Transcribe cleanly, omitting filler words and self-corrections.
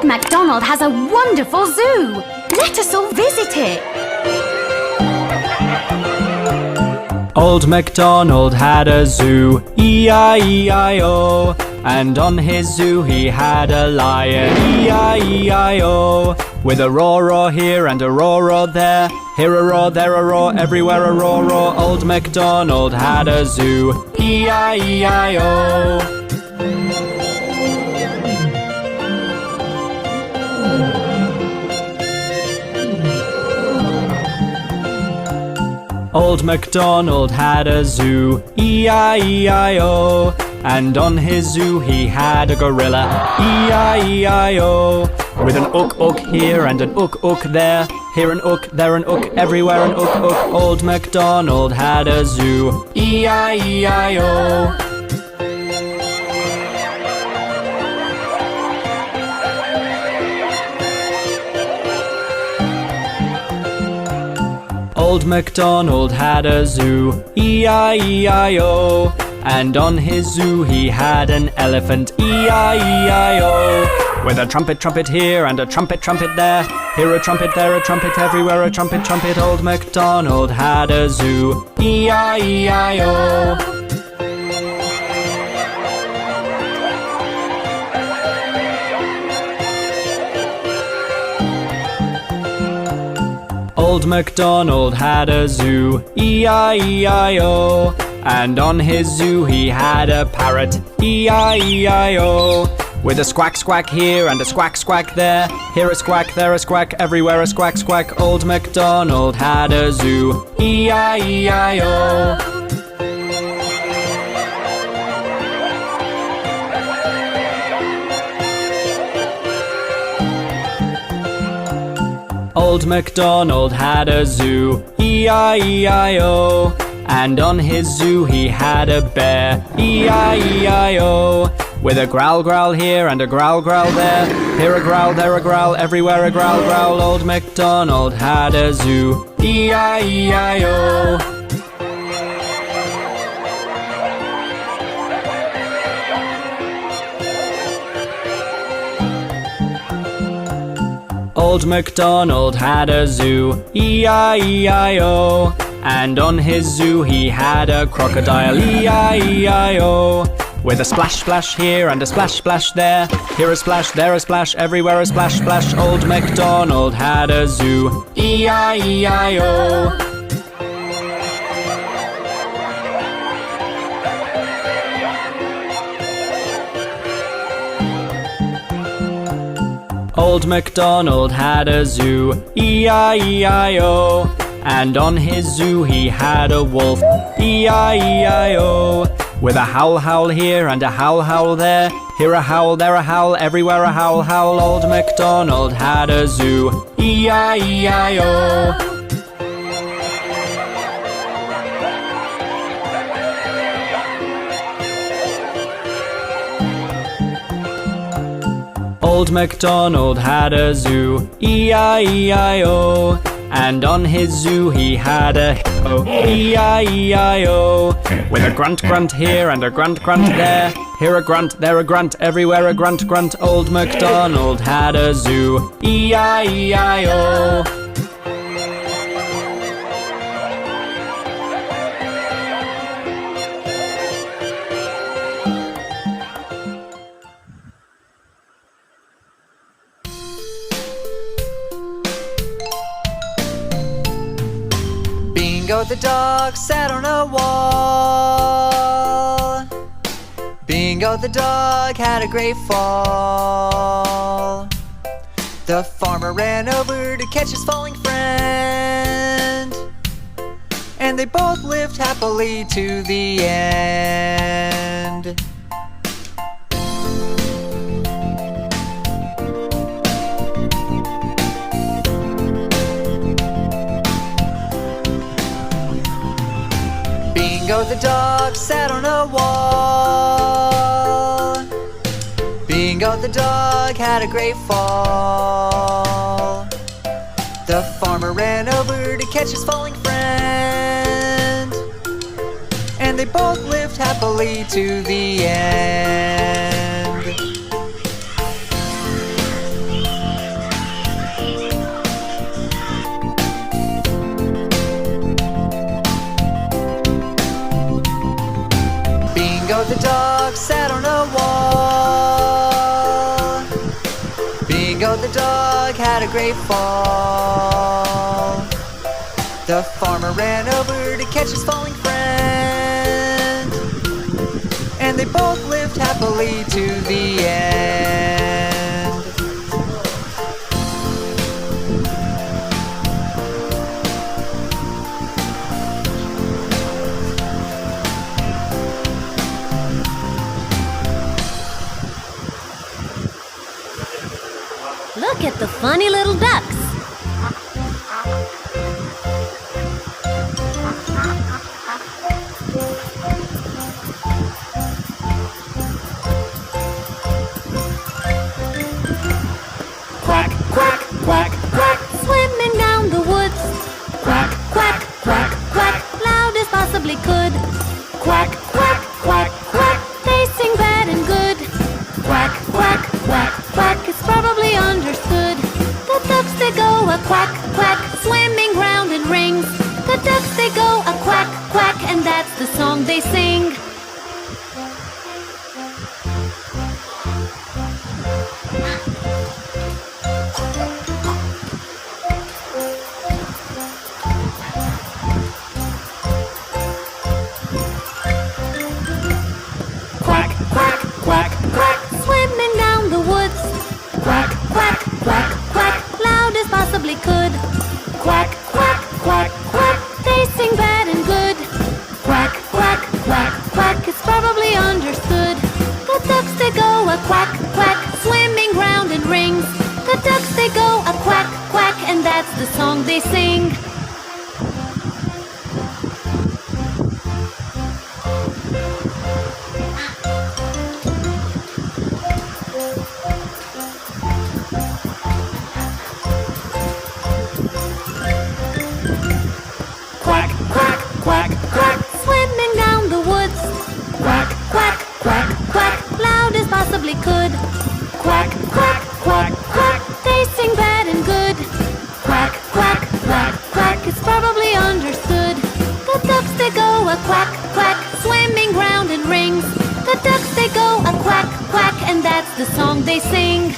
Old MacDonald has a wonderful zoo. Let us all visit it. Old MacDonald had a zoo, E-I-E-I-O. And on his zoo he had a lion, E-I-E-I-O. With a roar here and a roar there. Here a roar, there a roar, everywhere a roar. Old MacDonald had a zoo, E-I-E-I-O. Old MacDonald had a zoo, E-I-E-I-O. And on his zoo he had a gorilla, E-I-E-I-O. With an ook here and an ook there. Here an ook, there an ook, everywhere an ook. Old MacDonald had a zoo, E-I-E-I-O. Old MacDonald had a zoo, E-I-E-I-O. And on his zoo he had an elephant, E-I-E-I-O. With a trumpet here and a trumpet there. Here a trumpet, there a trumpet, everywhere a trumpet. Old MacDonald had a zoo, E-I-E-I-O. Old MacDonald had a zoo, E-I-E-I-O. And on his zoo he had a parrot, E-I-E-I-O. With a squawk here and a squawk there. Here a squawk, there a squawk, everywhere a squawk. Old MacDonald had a zoo, E-I-E-I-O. Old MacDonald had a zoo, E-I-E-I-O. And on his zoo he had a bear, E-I-E-I-O. With a growl here and a growl there. Here a growl, there a growl, everywhere a growl. Old MacDonald had a zoo, E-I-E-I-O. Old MacDonald had a zoo, E-I-E-I-O. And on his zoo he had a crocodile, E-I-E-I-O. With a splash here and a splash there. Here a splash, there a splash, everywhere a splash. Old MacDonald had a zoo, E-I-E-I-O. Old MacDonald had a zoo, E-I-E-I-O. And on his zoo he had a wolf, E-I-E-I-O. With a howl here and a howl there. Here a howl, there a howl, everywhere a howl. Old MacDonald had a zoo, E-I-E-I-O. Old MacDonald had a zoo, E-I-E-I-O. And on his zoo he had a hippo, E-I-E-I-O. With a grunt here and a grunt there. Here a grunt, there a grunt, everywhere a grunt. Old MacDonald had a zoo, E-I-E-I-O. Bingo the dog sat on a wall. Bingo the dog had a great fall. The farmer ran over to catch his falling friend, and they both lived happily to the end. Bingo the dog sat on a wall. Bingo the dog had a great fall. The farmer ran over to catch his falling friend, and they both lived happily to the end. ago the dog had a great fall. The farmer ran over to catch his falling friend, and they both lived happily to the end. Look at the funny little ducks. Quack, quack, quack, quack. Swimming down the woods. Quack, quack, quack, quack. Loud as possibly could. Quack, quack, quack, quack. They sing bad and good. Quack, quack, quack, quack. It's probably understood. The ducks they go a quack, quack, swimming round in rings. The ducks they go a quack, quack, and that's the song they sing. Quack, quack, quack, quack. Swimming down the woods. Quack, quack, quack, quack. Loud as possibly could. Quack, quack, quack, quack. They sing bad and good. Quack, quack, quack, quack. It's probably understood. The ducks they go a quack, quack, swimming round in rings. The ducks they go a quack, quack, and that's the song they sing. Quack, quack, quack, quack. Swimming down the woods. Quack, quack, quack, quack. Loud as possibly could. Quack, quack, quack, quack. They sing bad and good. Quack, quack, quack, quack. It's probably understood. The ducks they go a quack, quack, swimming round in rings. The ducks they go a quack, quack, and that's the song they sing.